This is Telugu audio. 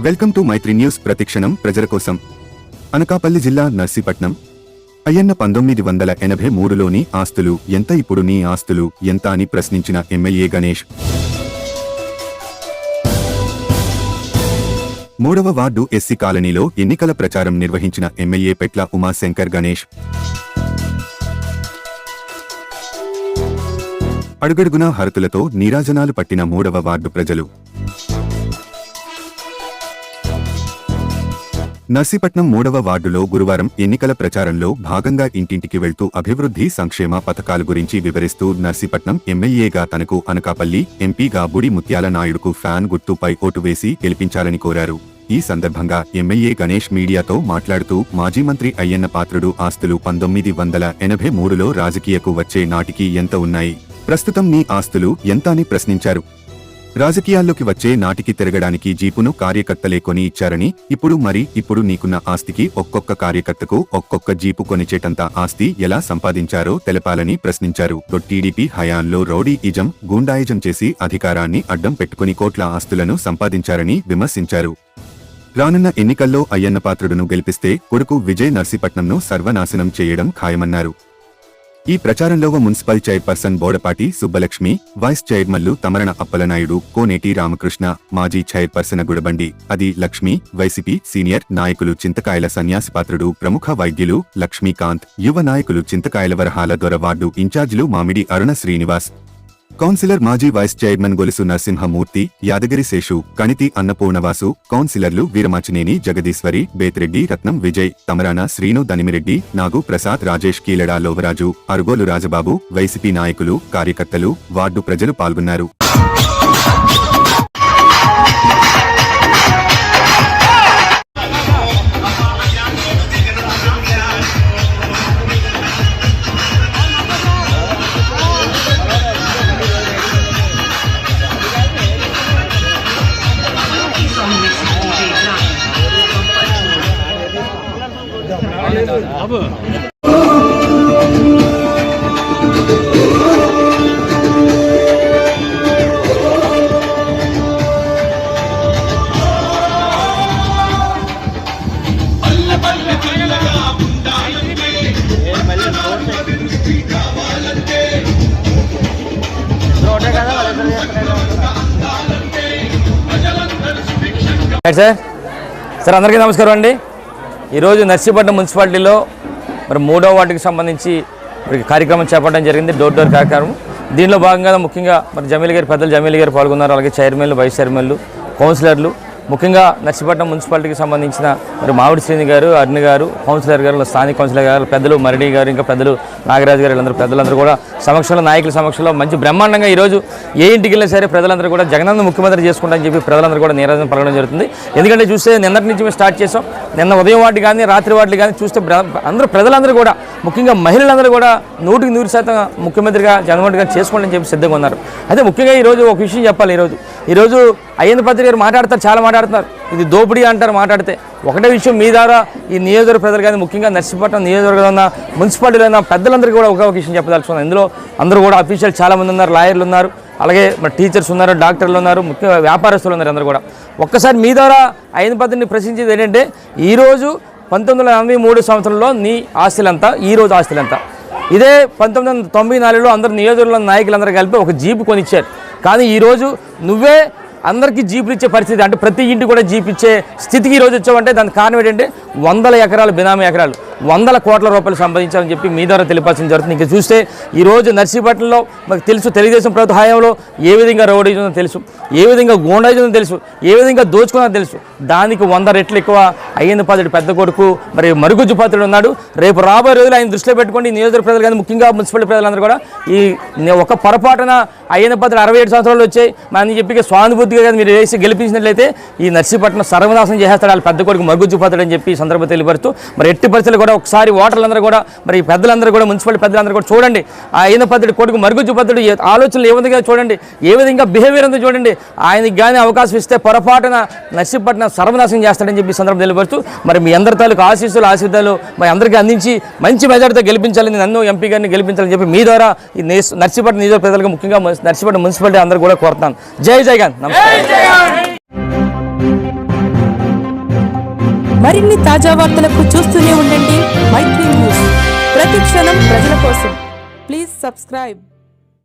Welcome to Mythri news. ప్రతిక్షణం ప్రజల కోసం. అనకాపల్లి జిల్లా నర్సీపట్నం. అయ్యన్న 1983లోని ఆస్తులు ఎంత, ఇప్పుడు నీ ఆస్తులు ఎంత అని ప్రశ్నించిన ఎమ్మెల్యే గణేష్. 3వ వార్డు ఎస్సీ కాలనీలో ఎన్నికల ప్రచారం నిర్వహించిన ఎమ్మెల్యే పెట్ల ఉమాశంకర్ గణేష్. అడుగడుగునా హరతులతో నీరాజనాలు పట్టిన 3వ వార్డు ప్రజలు. నర్సీపట్నం 3వ వార్డులో గురువారం ఎన్నికల ప్రచారంలో భాగంగా ఇంటింటికి వెళ్తూ అభివృద్ధి సంక్షేమ పథకాల గురించి వివరిస్తూ నర్సీపట్నం ఎమ్మెల్యేగా తనకు అనకాపల్లి ఎంపీగా బుడి ముత్యాల నాయుడుకు ఫ్యాన్ గుర్తుపై ఓటు వేసి గెలిపించాలని కోరారు. ఈ సందర్భంగా ఎమ్మెల్యే గణేష్ మీడియాతో మాట్లాడుతూ మాజీ మంత్రి అయ్యన్న పాత్రుడు ఆస్తులు 1983లో రాజకీయకు వచ్చే నాటికి ఎంత ఉన్నాయి, ప్రస్తుతం నీ ఆస్తులు ఎంత అని ప్రశ్నించారు. రాజకీయాల్లోకి వచ్చే నాటికి తిరగడానికి జీపును కార్యకర్తలే కొని ఇచ్చారని, ఇప్పుడు నీకున్న ఆస్తికి ఒక్కొక్క కార్యకర్తకు ఒక్కొక్క జీపు కొనిచేటంత ఆస్తి ఎలా సంపాదించారో తెలపాలని ప్రశ్నించారు. టీడీపీ హయాంలో రౌడీయిజం, గూండాయిజం చేసి అధికారాన్ని అడ్డం పెట్టుకుని కోట్ల ఆస్తులను సంపాదించారని విమర్శించారు. రానున్న ఎన్నికల్లో అయ్యన్న పాత్రుడును గెలిపిస్తే కొడుకు విజయ్ నర్సీపట్నంను సర్వనాశనం చేయడం ఖాయమన్నారు. ఈ ప్రచారంలో municipal chairperson Bodapati Subbalakshmi, vice చైర్మన్లు తమరణ అప్పలనాయుడు, కోనేటి రామకృష్ణ, మాజీ చైర్పర్సన్ గుడబండి అది లక్ష్మి, వైసీపీ సీనియర్ నాయకులు చింతకాయల సన్యాసిపాత్రుడు, ప్రముఖ వైద్యులు లక్ష్మీకాంత్, యువ నాయకులు చింతకాయల వరహాల దొర, వార్డు ఇన్ఛార్జీలు మామిడి అరుణ శ్రీనివాస్, కౌన్సిలర్ మాజీ వైస్ చైర్మన్ గొలుసు నరసింహమూర్తి, యాదగిరి శేషు, కణితి అన్నపూర్ణవాసు, కౌన్సిలర్లు వీరమాచినేని జగదీశ్వరి, బేతిరెడ్డి, రత్నం విజయ్, తమరాన శ్రీను, దనిమిరెడ్డి, నాగు ప్రసాద్, రాజేష్, కీలడా లోవరాజు, అరుగోలు రాజబాబు, వైసీపీ నాయకులు, కార్యకర్తలు, వార్డు ప్రజలు పాల్గొన్నారు. సార్ అందరికీ నమస్కారం అండి. ఈరోజు నర్సీపట్నం మున్సిపాలిటీలో మరి 3వ వార్డుకి సంబంధించి కార్యక్రమం చేపట్టడం జరిగింది. డోర్ డోర్ కార్యక్రమం. దీనిలో భాగంగా ముఖ్యంగా మరి జమీల్ గారి పెద్దలు జమీల్ గారు పాల్గొన్నారు. అలాగే చైర్మన్లు, వైస్ చైర్మన్లు, కౌన్సిలర్లు, ముఖ్యంగా నర్సీపట్నం మున్సిపాలిటీకి సంబంధించిన మరి మామిడి శ్రీని గారు, అరుణ్ గారు, కౌన్సిలర్ గారు, స్థానిక కౌన్సిలర్ గారు, పెద్దలు మరిడి గారు, ఇంకా పెద్దలు నాగరాజు గారు, వీళ్ళందరూ పెద్దలందరూ కూడా సమక్షంలో, నాయకుల సమక్షంలో మంచి బ్రహ్మాండంగా ఈరోజు ఏ ఇంటికి వెళ్ళినా సరే ప్రజలందరూ కూడా జగనన్న ముఖ్యమంత్రి చేసుకుంటారని చెప్పి ప్రజలందరూ కూడా నీరాజన పలకడం జరుగుతుంది. ఎందుకంటే చూస్తే నిన్నటి నుంచి మేము స్టార్ట్ చేసాం. నిన్న ఉదయం వార్డు కానీ రాత్రి వార్డులు కానీ చూస్తే ప్రజలందరూ కూడా, ముఖ్యంగా మహిళలందరూ కూడా 100% ముఖ్యమంత్రిగా జగన్మోహన్ గారు చేసుకోవాలని చెప్పి సిద్ధంగా ఉన్నారు. అయితే ముఖ్యంగా ఈరోజు ఒక విషయం చెప్పాలి. ఈరోజు అయ్యన్న పాత్రుడు గారు మాట్లాడతారు, చాలా మాట్లాడుతున్నారు. ఇది దోపిడీ అంటారు మాట్లాడితే. ఒకటే విషయం మీ ద్వారా ఈ నియోజకవర్గ ప్రజలు కానీ, ముఖ్యంగా నర్సీపట్నం నియోజకవర్గంలో ఉన్న మున్సిపాలిటీలో ఉన్న పెద్దలందరికీ కూడా ఒక విషయం చెప్పదలుచుకున్నాను. ఇందులో అందరూ కూడా అఫీషియల్ చాలామంది ఉన్నారు, లాయర్లు ఉన్నారు, అలాగే మరి టీచర్స్ ఉన్నారు, డాక్టర్లు ఉన్నారు, ముఖ్యంగా వ్యాపారస్తులు ఉన్నారు. అందరూ కూడా ఒక్కసారి మీ ద్వారా అయ్యన్న పాత్రుడిని ప్రశ్నించేది ఏంటంటే, ఈరోజు 1983 సంవత్సరంలో నీ ఆస్తులంతా, ఈరోజు ఆస్తులంతా. ఇదే 1994లో అందరు నియోజకవర్గంలో నాయకులందరూ కలిపి ఒక జీపు కొనిచ్చారు. కానీ ఈరోజు నువ్వే అందరికీ జీపులు ఇచ్చే పరిస్థితి, అంటే ప్రతి ఇంటికి కూడా జీప్ ఇచ్చే స్థితికి ఈరోజు వచ్చావంటే దానికి కారణం ఏంటంటే 100 ఎకరాలు బినామీ ఎకరాలు, 100 కోట్ల రూపాయలు సంపాదించాలని చెప్పి మీ ద్వారా తెలిపాల్సిన జరుగుతుంది. ఇంకా చూస్తే ఈరోజు నర్సీపట్నంలో మాకు తెలుసు, తెలుగుదేశం ప్రభుత్వ హయాంలో ఏ విధంగా రౌడీజం తెలుసు, ఏ విధంగా గూండాయిజం తెలుసు, ఏ విధంగా దోచుకున్నదో తెలుసు. దానికి 100 రెట్లు ఎక్కువ అయ్యన్న పాత్రుడు పెద్ద కొడుకు మరి మరుగుజ్జు పాత్రుడు ఉన్నాడు. రేపు రాబోయే రోజులు ఆయన దృష్టిలో పెట్టుకోండి. నియోజకవర్గ ప్రజలు కానీ, ముఖ్యంగా మున్సిపల్ ప్రజలందరూ కూడా ఈ ఒక పొరపాటున అయ్యన్న పాత్రుడు 67 సంవత్సరాలు వచ్చాయి అని చెప్పి స్వానుభూతిగా కానీ మీరు వేసి గెలిపించినట్లయితే ఈ నర్సీపట్నం సర్వనాశనం చేసేస్తాడు వాళ్ళ పెద్ద కొడుకు మరుగుజ్జు పాత్రుడు అని చెప్పి ఈ సందర్భంగా తెలియపరుస్తూ, మరి ఎట్టి పరిస్థితులు కూడా ఒకసారి ఓటర్లందరూ కూడా, మరి పెద్దలందరూ కూడా, మున్సిపల్ పెద్దలందరూ కూడా చూడండి ఆ అయ్యన్న పాత్రుడు కొడుకు మరుగుజ్జు పాత్రుడు ఆలోచనలు ఏ విధంగా చూడండి, ఏ విధంగా బిహేవియర్ ఉందో చూడండి. ఆయనకి కానీ అవకాశం ఇస్తే పొరపాటున నర్సీపట్నం సర్వనాశనం చేస్తాడని చెప్పి సందర్భం తెలియపరుస్తూ, మరి మీ అందరి తాలూకు ఆశీస్సులు మరి అందరికీ అందించి మంచి మెజార్టీతో గెలిపించాలని, నన్ను ఎంపీ గారిని గెలిపించాలని చెప్పి మీ ద్వారా ఈ నర్సీపట్నం నియోజకవర్గ ప్రజలకు, ముఖ్యంగా నర్సీపట్నం మున్సిపాలిటీ అందరూ కూడా కోరుతాను. జై జగన్. నమస్కారం. మరిన్ని తాజా వార్తలకు చూస్తూనే ఉండండి మైత్రి న్యూస్. ప్రతి క్షణం ప్రజల కోసం. Please subscribe.